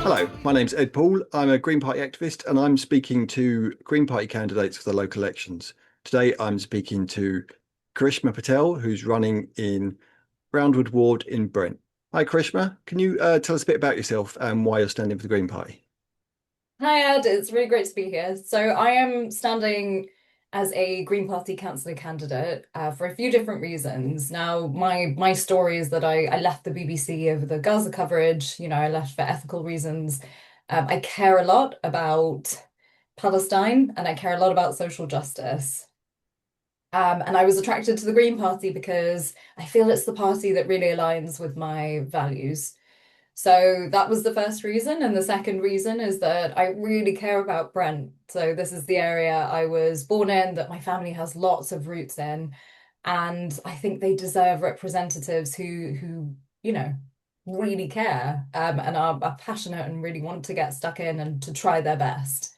Hello, my name's Ed Poole. I'm a Green Party activist and I'm speaking to Green Party candidates for the local elections. Today I'm speaking to Karishma Patel, who's running in Roundwood Ward in Brent. Hi Karishma, can you tell us a bit about yourself and why you're standing for the Green Party? Hi Ed, it's really great to be here. So I am standing as a Green Party councillor candidate for a few different reasons. Now, my story is that I left the BBC over the Gaza coverage. I left for ethical reasons. I care a lot about Palestine and I care a lot about social justice. And I was attracted to the Green Party because I feel it's the party that really aligns with my values. So that was the first reason. And the second reason is that I really care about Brent. So this is the area I was born in, that my family has lots of roots in. And I think they deserve representatives who, really care and are passionate and really want to get stuck in and to try their best.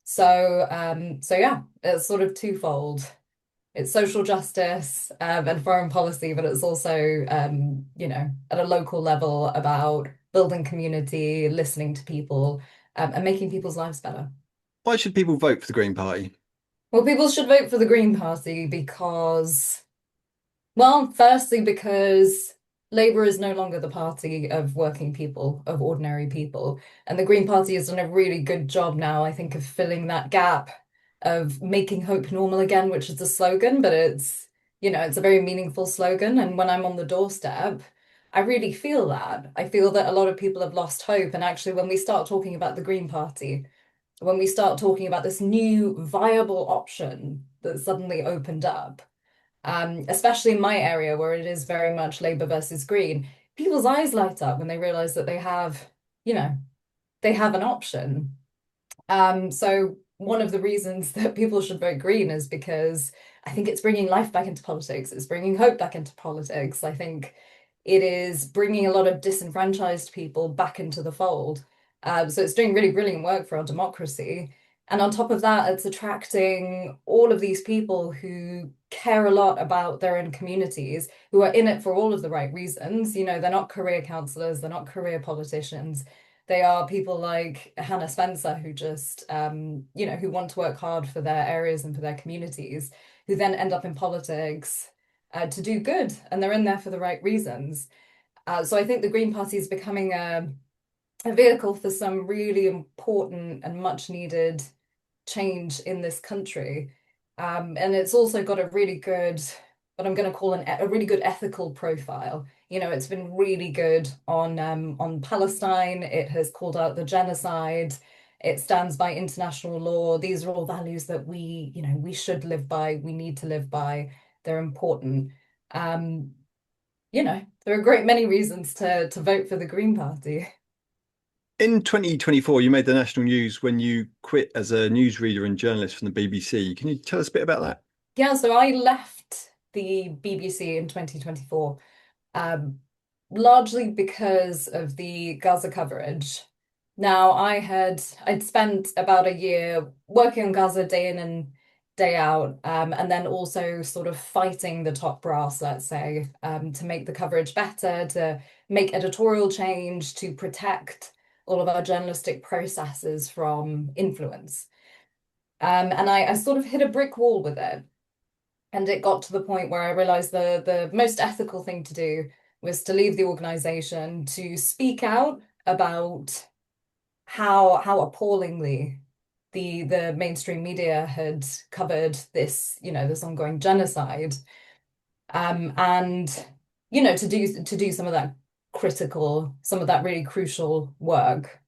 So yeah, it's sort of twofold. It's social justice and foreign policy, but it's also, at a local level about building community, listening to people, and making people's lives better. Why should people vote for the Green Party? Well, people should vote for the Green Party because, well, firstly, because Labour is no longer the party of working people, of ordinary people. And the Green Party has done a really good job now, I think, of filling that gap of making hope normal again, which is a slogan, but it's a very meaningful slogan. And when I'm on the doorstep, I really feel that. I feel that a lot of people have lost hope. And actually, when we start talking about the Green Party, when we start talking about this new viable option that suddenly opened up, especially in my area where it is very much Labour versus Green, people's eyes light up when they realize that you know, they have an option. So one of the reasons that people should vote Green is because I think it's bringing life back into politics. It's bringing hope back into politics. I think it is bringing a lot of disenfranchised people back into the fold. So it's doing really brilliant work for our democracy. And on top of that, it's attracting all of these people who care a lot about their own communities, who are in it for all of the right reasons. They're not career councillors, they're not career politicians. They are people like Hannah Spencer who just, who want to work hard for their areas and for their communities, who then end up in politics to do good, and they're in there for the right reasons. So I think the Green Party is becoming a vehicle for some really important and much needed change in this country. And it's also got a really good, what I'm going to call a really good ethical profile. It's been really good on Palestine. It has called out the genocide. It stands by international law. These are all values that we should live by. We need to live by. They're important. Um, there are a great many reasons to vote for the Green Party. In 2024, you made the national news when you quit as a newsreader and journalist from the BBC. Can you tell us a bit about that? Yeah, so I left the BBC in 2024, um, largely because of the Gaza coverage. Now, I'd spent about a year working on Gaza day in and day out, and then also sort of fighting the top brass, let's say, to make the coverage better, to make editorial change, to protect all of our journalistic processes from influence. And I sort of hit a brick wall with it. And it got to the point where I realized the most ethical thing to do was to leave the organization, to speak out about how appallingly the mainstream media had covered this ongoing genocide. And to do some of that really crucial work.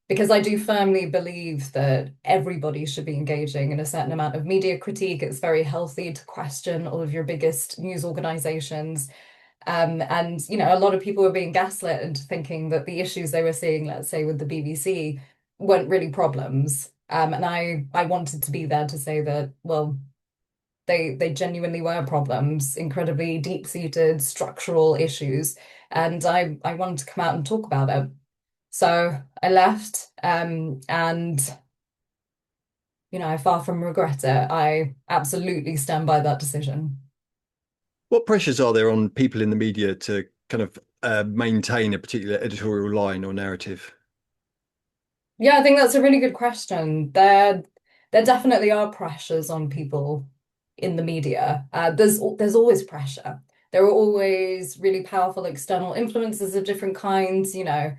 Because I do firmly believe that everybody should be engaging in a certain amount of media critique. It's very healthy to question all of your biggest news organizations. And a lot of people were being gaslit into thinking that the issues they were seeing, let's say with the BBC, weren't really problems. And I wanted to be there to say that, well, they genuinely were problems, incredibly deep-seated structural issues. And I wanted to come out and talk about it. So I left, and I far from regret it. I absolutely stand by that decision. What pressures are there on people in the media to kind of maintain a particular editorial line or narrative? Yeah, I think that's a really good question. There definitely are pressures on people in the media. There's always pressure. There are always really powerful external influences of different kinds, the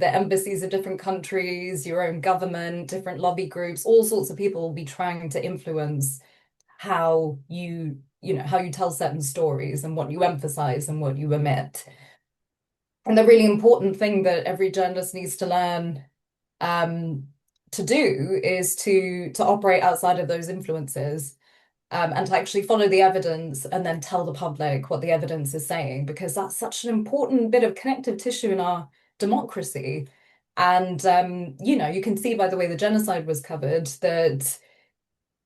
embassies of different countries, your own government, different lobby groups, all sorts of people will be trying to influence how how you tell certain stories and what you emphasize and what you omit. And the really important thing that every journalist needs to learn um, to do is to operate outside of those influences and to actually follow the evidence and then tell the public what the evidence is saying, because that's such an important bit of connective tissue in our democracy. And you can see by the way the genocide was covered that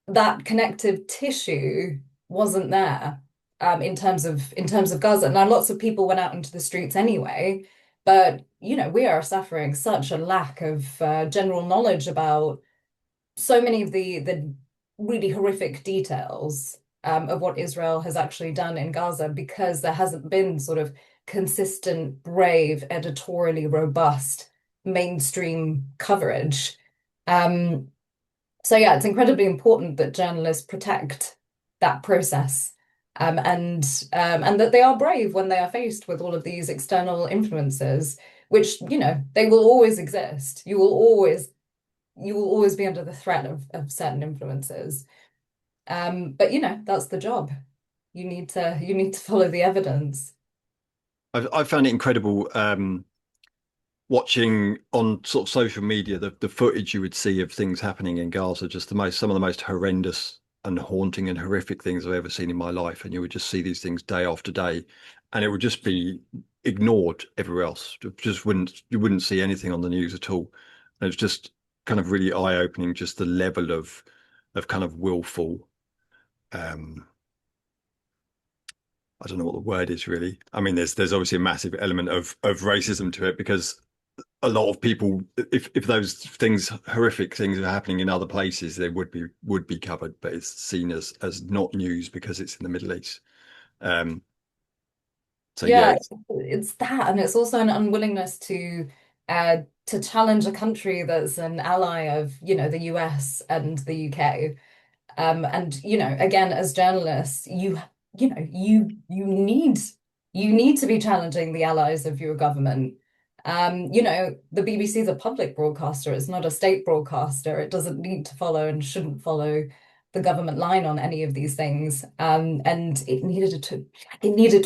that connective tissue wasn't there in terms of Gaza. Now, lots of people went out into the streets anyway, but we are suffering such a lack of general knowledge about so many of the really horrific details of what Israel has actually done in Gaza because there hasn't been sort of consistent, brave, editorially robust mainstream coverage. Um, so yeah, it's incredibly important that journalists protect that process, and that they are brave when they are faced with all of these external influences, which they will always exist. You will always be under the threat of certain influences. But that's the job. You need to follow the evidence. I've found it incredible watching on sort of social media the footage you would see of things happening in Gaza, just some of the most horrendous and haunting and horrific things I've ever seen in my life. And you would just see these things day after day, and it would just be ignored everywhere else. You wouldn't see anything on the news at all. And it's just kind of really eye-opening, just the level of kind of willful um I don't know what the word is really. I mean, there's obviously a massive element of racism to it because a lot of people, if those things, horrific things are happening in other places, they would be covered, but it's seen as not news because it's in the Middle East. Um, so yeah, Yeah, it's that, and it's also an unwillingness to challenge a country that's an ally of, the US and the UK. And again, as journalists, you need to be challenging the allies of your government. The BBC is a public broadcaster, it's not a state broadcaster. It doesn't need to follow and shouldn't follow the government line on any of these things. And it needed to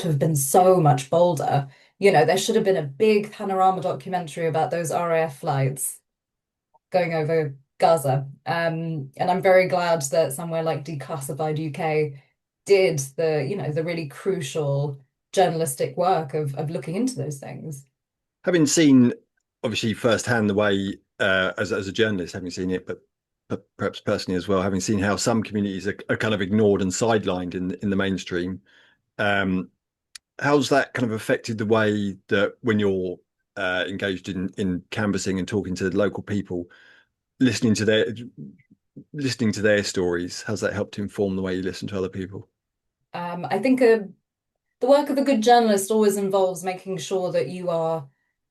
have been so much bolder. There should have been a big panorama documentary about those RAF flights going over Gaza. And I'm very glad that somewhere like Declassified UK did the really crucial journalistic work of looking into those things. having seen obviously firsthand the way as a journalist, having seen it, but perhaps personally as well, having seen how some communities are kind of ignored and sidelined in the mainstream. Um, how's that kind of affected the way that when you're engaged in canvassing and talking to local people, listening to their stories? How's that helped inform the way you listen to other people? I think the work of a good journalist always involves making sure that you are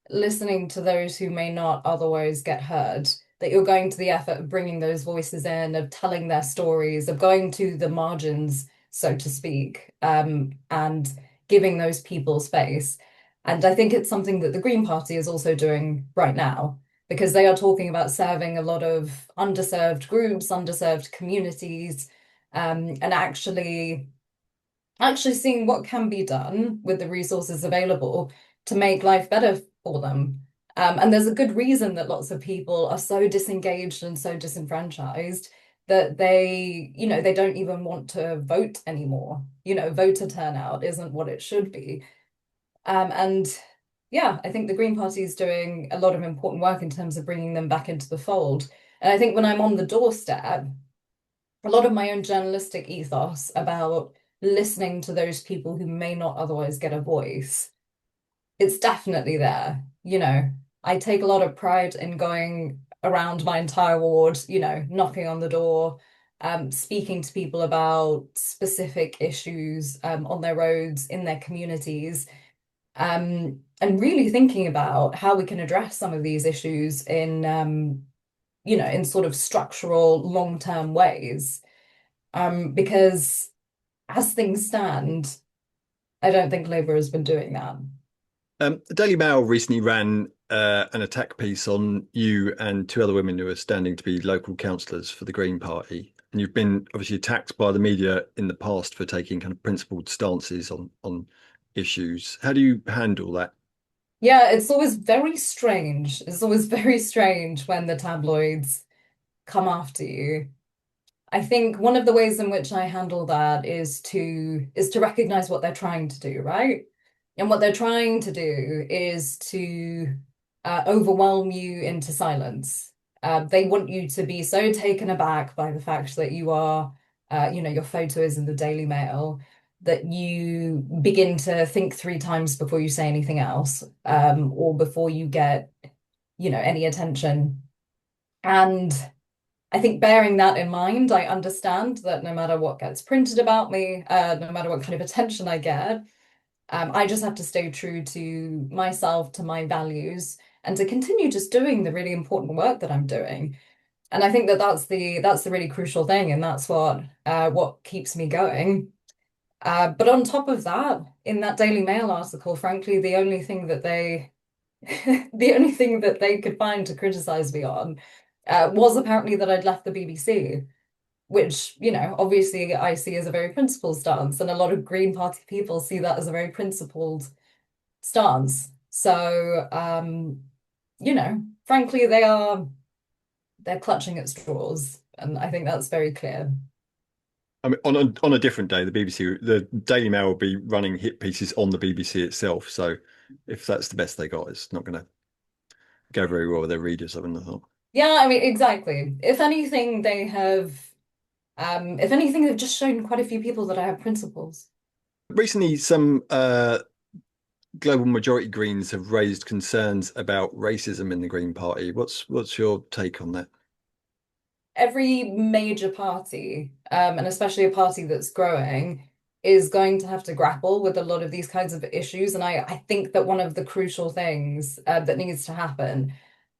listening to those who may not otherwise get heard, that you're going to the effort of bringing those voices in, of telling their stories, of going to the margins, so to speak, and giving those people space. And I think it's something that the Green Party is also doing right now, because they are talking about serving a lot of underserved groups, underserved communities, and actually seeing what can be done with the resources available to make life better for them. And there's a good reason that lots of people are so disengaged and so disenfranchised that they don't even want to vote anymore. Voter turnout isn't what it should be. And yeah, I think the Green Party is doing a lot of important work in terms of bringing them back into the fold. And I think when I'm on the doorstep, a lot of my own journalistic ethos about listening to those people who may not otherwise get a voice, it's definitely there. I take a lot of pride in going around my entire ward, knocking on the door, speaking to people about specific issues on their roads, in their communities, and really thinking about how we can address some of these issues in in sort of structural, long-term ways. Because as things stand, I don't think Labour has been doing that. The Daily Mail recently ran an attack piece on you and two other women who are standing to be local councillors for the Green Party. And you've been obviously attacked by the media in the past for taking kind of principled stances on issues. How do you handle that? Yeah, it's always very strange. It's always very strange when the tabloids come after you. I think one of the ways in which I handle that is to recognize what they're trying to do, right? And what they're trying to do is to overwhelm you into silence. They want you to be so taken aback by the fact that you are, your photo is in the Daily Mail, that you begin to think three times before you say anything else, or before you get, any attention. And I think bearing that in mind, I understand that no matter what gets printed about me, no matter what kind of attention I get, I just have to stay true to myself, to my values, and to continue just doing the really important work that I'm doing. And I think that that's the really crucial thing, and that's what keeps me going. But on top of that, in that Daily Mail article, frankly, the only thing that they could find to criticize me on was apparently that I'd left the BBC, which, obviously I see as a very principled stance, and a lot of Green Party people see that as a very principled stance. So, frankly, they're clutching at straws, and I think that's very clear. I mean, on a different day, the Daily Mail will be running hit pieces on the BBC itself. So if that's the best they got, it's not going to go very well with their readers, I wouldn't have thought. Yeah, I mean, exactly. If anything, they've just shown quite a few people that I have principles. Recently, some global majority Greens have raised concerns about racism in the Green Party. What's your take on that? Every major party, and especially a party that's growing, is going to have to grapple with a lot of these kinds of issues. And I think that one of the crucial things that needs to happen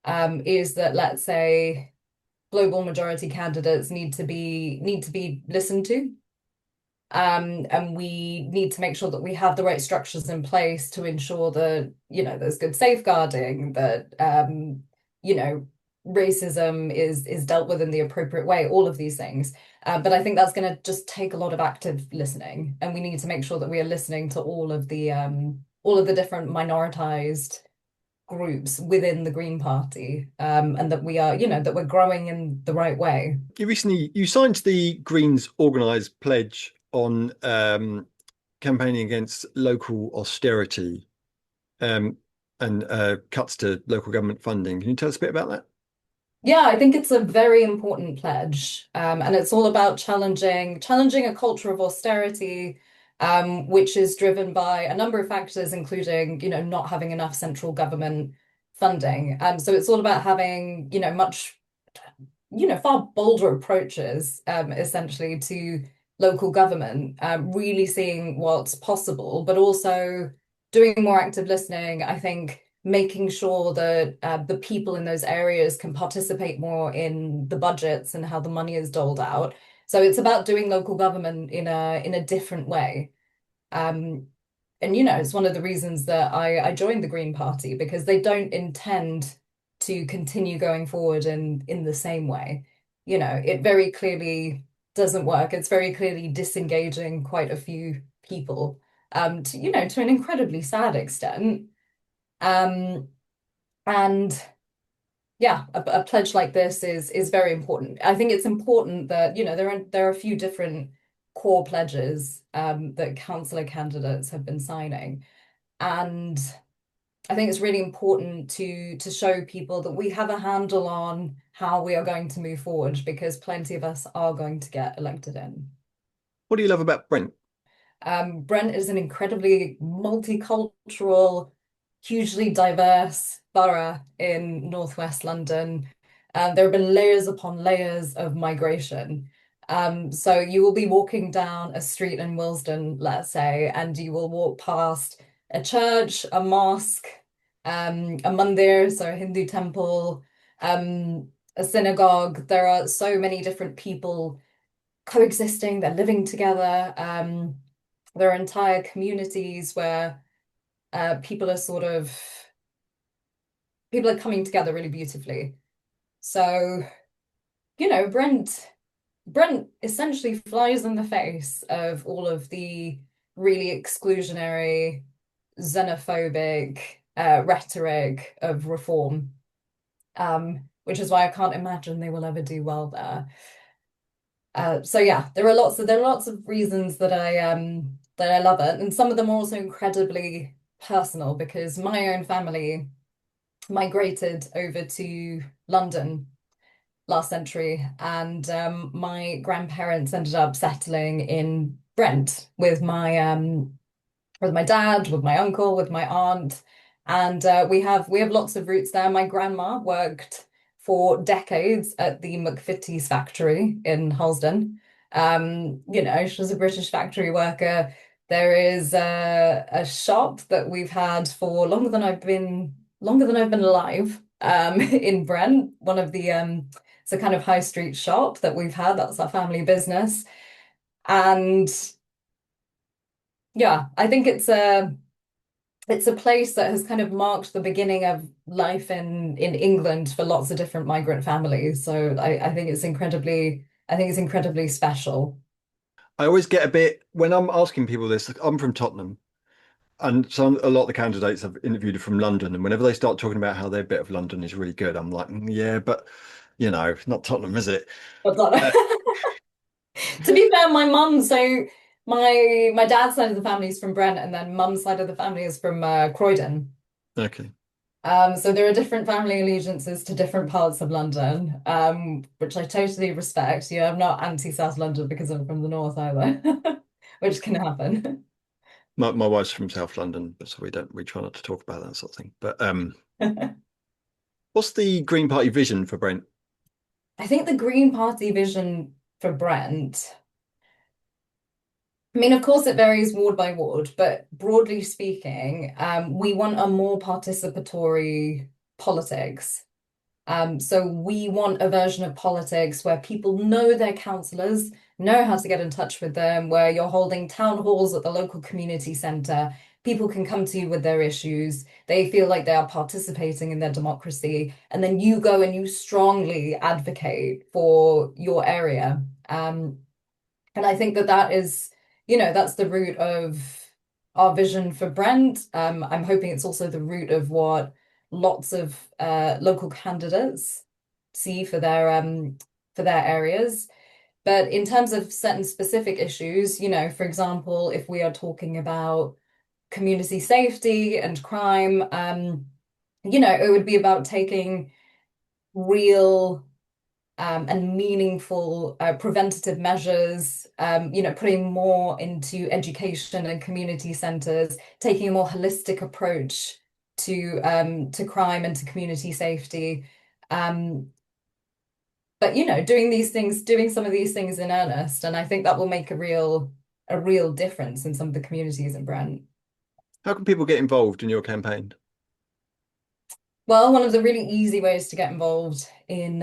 is that, let's say, global majority candidates need to be listened to. And we need to make sure that we have the right structures in place to ensure that, there's good safeguarding, that you know, racism is dealt with in the appropriate way, all of these things. But I think that's going to just take a lot of active listening, and we need to make sure that we are listening to all of the different minoritized groups within the Green Party, and that we are, that we're growing in the right way. You signed the Greens organised pledge on campaigning against local austerity um, and cuts to local government funding. Can you tell us a bit about that? Yeah, I think it's a very important pledge, and it's all about challenging a culture of austerity, which is driven by a number of factors, including, not having enough central government funding. So it's all about having, far bolder approaches, essentially to local government, really seeing what's possible, but also doing more active listening. I think making sure that the people in those areas can participate more in the budgets and how the money is doled out. So it's about doing local government in a different way. Um, and it's one of the reasons that I joined the Green Party, because they don't intend to continue going forward in the same way. It very clearly doesn't work. It's very clearly disengaging quite a few people, to an incredibly sad extent. Um, and yeah, a pledge like this is very important. I think it's important that, there are a few different core pledges that councillor candidates have been signing. And I think it's really important to show people that we have a handle on how we are going to move forward, because plenty of us are going to get elected in. What do you love about Brent? Brent is an incredibly multicultural, hugely diverse borough in northwest London. There have been layers upon layers of migration. So you will be walking down a street in Willesden, let's say, and you will walk past a church, a mosque, a mandir, so a Hindu temple, a synagogue. There are so many different people coexisting, they're living together. There are entire communities where people are people are coming together really beautifully. So, Brent essentially flies in the face of all of the really exclusionary, xenophobic rhetoric of reform, which is why I can't imagine they will ever do well there. So yeah, there are lots of reasons that I love it, and some of them are also incredibly personal because my own family migrated over to London last century, and my grandparents ended up settling in Brent with my dad, with my uncle, with my aunt, and we have lots of roots there. My grandma worked for decades at the McVitie's factory in Halsden. She was a British factory worker. There is a shop that we've had for longer than I've been alive. In Brent, one of the it's a kind of high street shop that we've had. That's our family business, and yeah, I think it's a place that has kind of marked the beginning of life in England for lots of different migrant families. So I think it's incredibly special. I always get a bit when I'm asking people this. I'm from Tottenham, and a lot of the candidates I've interviewed are from London. And whenever they start talking about how their bit of London is really good, I'm like, yeah, but it's not Tottenham, is it? But not- Uh, to be fair, my mum, so my dad's side of the family is from Brent, and then mum's side of the family is from Croydon. okay. So there are different family allegiances to different parts of London, which I totally respect. I'm not anti-South London because I'm from the north either, which can happen. My wife's from South London, so we try not to talk about that sort of thing. But what's the Green Party vision for Brent? I think the Green Party vision for Brent, I mean, of course, it varies ward by ward, but broadly speaking, we want a more participatory politics. So we want a version of politics where people know their councillors, know how to get in touch with them, where you're holding town halls at the local community centre. People can come to you with their issues. They feel like they are participating in their democracy. And then you go and you strongly advocate for your area. And I think that is, that's the root of our vision for Brent. I'm hoping it's also the root of what lots of local candidates see for their areas. But in terms of certain specific issues, for example, if we are talking about community safety and crime, it would be about taking real and meaningful preventative measures, putting more into education and community centres, taking a more holistic approach to crime and to community safety. But doing some of these things in earnest, and I think that will make a real difference in some of the communities in Brent. How can people get involved in your campaign? Well, one of the really easy ways to get involved in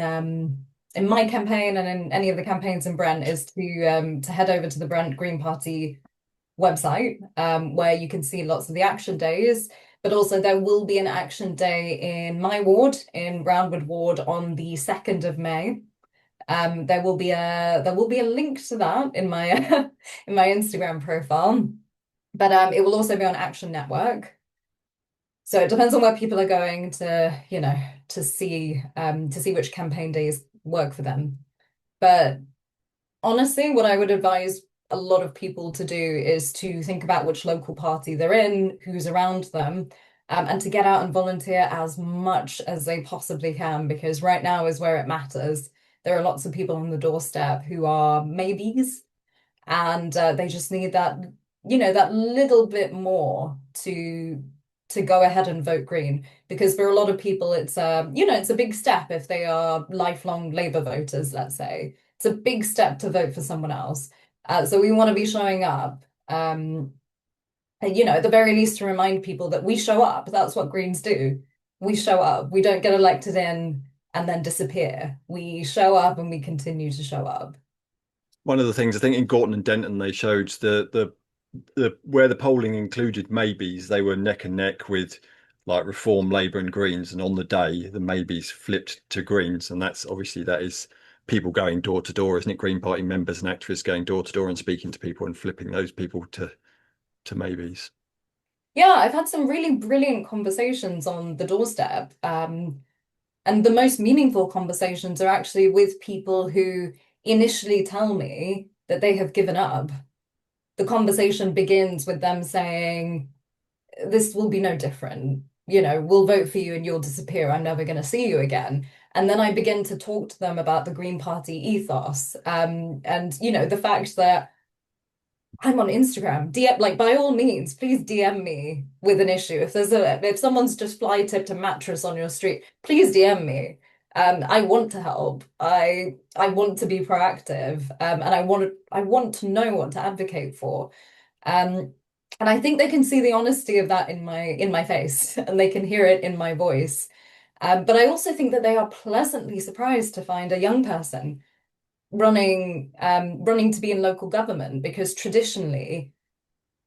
my campaign and in any of the campaigns in Brent is to head over to the Brent Green Party website, where you can see lots of the action days. But also there will be an action day in my ward, in Roundwood Ward, on the 2nd of May. There will be a link to that in my in my Instagram profile. But it will also be on Action Network. So it depends on where people are going to see which campaign days work for them. But honestly, what I would advise a lot of people to do is to think about which local party they're in, who's around them, and to get out and volunteer as much as they possibly can, because right now is where it matters. There are lots of people on the doorstep who are maybes, and they just need that little bit more to go ahead and vote Green. Because for a lot of people, it's a big step if they are lifelong Labour voters, let's say, it's a big step to vote for someone else. So we want to be showing up. And, at the very least, to remind people that we show up. That's what Greens do. We show up. We don't get elected in and then disappear. We show up and we continue to show up. One of the things I think in Gorton and Denton they showed the where the polling included maybes, they were neck and neck with like Reform, Labour, and Greens, and on the day the maybes flipped to Greens, and that is people going door to door, isn't it? Green Party members and activists going door to door and speaking to people and flipping those people to maybes. Yeah, I've had some really brilliant conversations on the doorstep. And the most meaningful conversations are actually with people who initially tell me that they have given up. The conversation begins with them saying, this will be no different. We'll vote for you and you'll disappear. I'm never going to see you again. And then I begin to talk to them about the Green Party ethos. And the fact that I'm on Instagram. DM, like, by all means, please DM me with an issue. If someone's just fly tipped a mattress on your street, please DM me. I want to help. I want to be proactive. And I want to know what to advocate for. And I think they can see the honesty of that in my face, and they can hear it in my voice. But I also think that they are pleasantly surprised to find a young person running to be in local government, because traditionally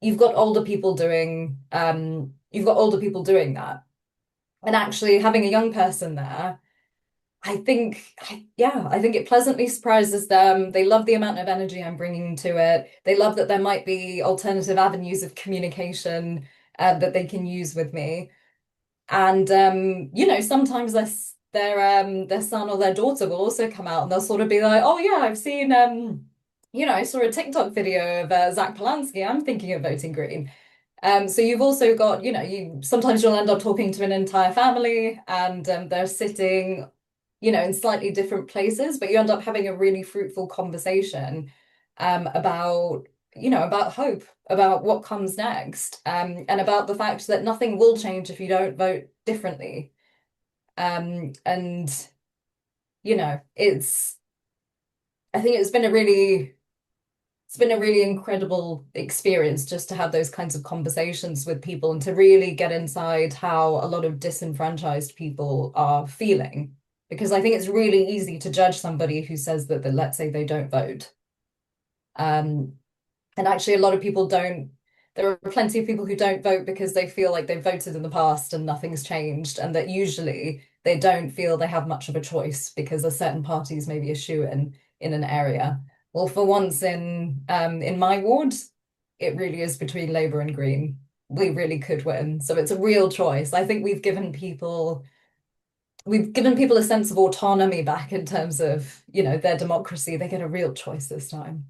you've got older people doing that. And actually having a young person there, I think it pleasantly surprises them. They love the amount of energy I'm bringing to it. They love that there might be alternative avenues of communication that they can use with me. And sometimes their son or their daughter will also come out and they'll sort of be like, "Oh yeah, I've seen I saw a TikTok video of Zach Polanski. I'm thinking of voting Green." So you've also got, you sometimes you'll end up talking to an entire family, and they're sitting, in slightly different places, but you end up having a really fruitful conversation about hope, about what comes next, and about the fact that nothing will change if you don't vote differently. And it's I think it's been a really incredible experience just to have those kinds of conversations with people and to really get inside how a lot of disenfranchised people are feeling. Because I think it's really easy to judge somebody who says that let's say they don't vote. Um, and actually, a lot of people don't. There are plenty of people who don't vote because they feel like they've voted in the past and nothing's changed, and that usually they don't feel they have much of a choice because a certain parties maybe a shoe in an area. Well, for once in my ward, it really is between Labour and Green. We really could win, so it's a real choice. I think we've given people a sense of autonomy back in terms of their democracy. They get a real choice this time.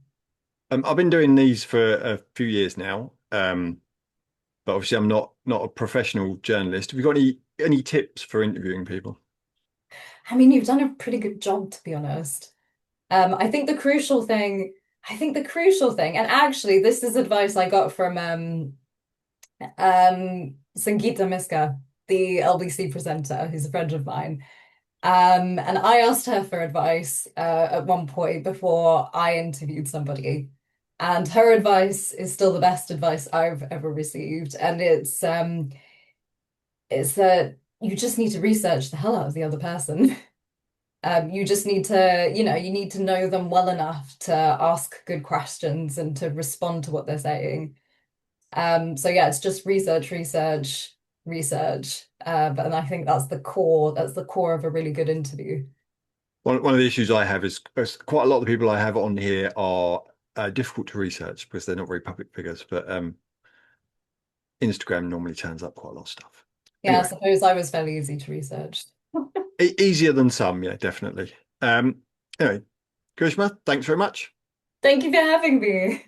I've been doing these for a few years now, but obviously I'm not a professional journalist. Have you got any tips for interviewing people? I mean, you've done a pretty good job, to be honest. I think the crucial thing, and actually, this is advice I got from Sangeeta Miska, the LBC presenter, who's a friend of mine. And I asked her for advice at one point before I interviewed somebody. And her advice is still the best advice I've ever received. And it's that you just need to research the hell out of the other person. You just need to, you need to know them well enough to ask good questions and to respond to what they're saying. So yeah, it's just research, research, research. But I think that's the core of a really good interview. One of the issues I have is quite a lot of the people I have on here are difficult to research because they're not very public figures, but Instagram normally turns up quite a lot of stuff. Yeah, I Anyway, suppose I was fairly easy to research. easier than some, yeah, definitely. Anyway, Karishma, thanks very much. Thank you for having me.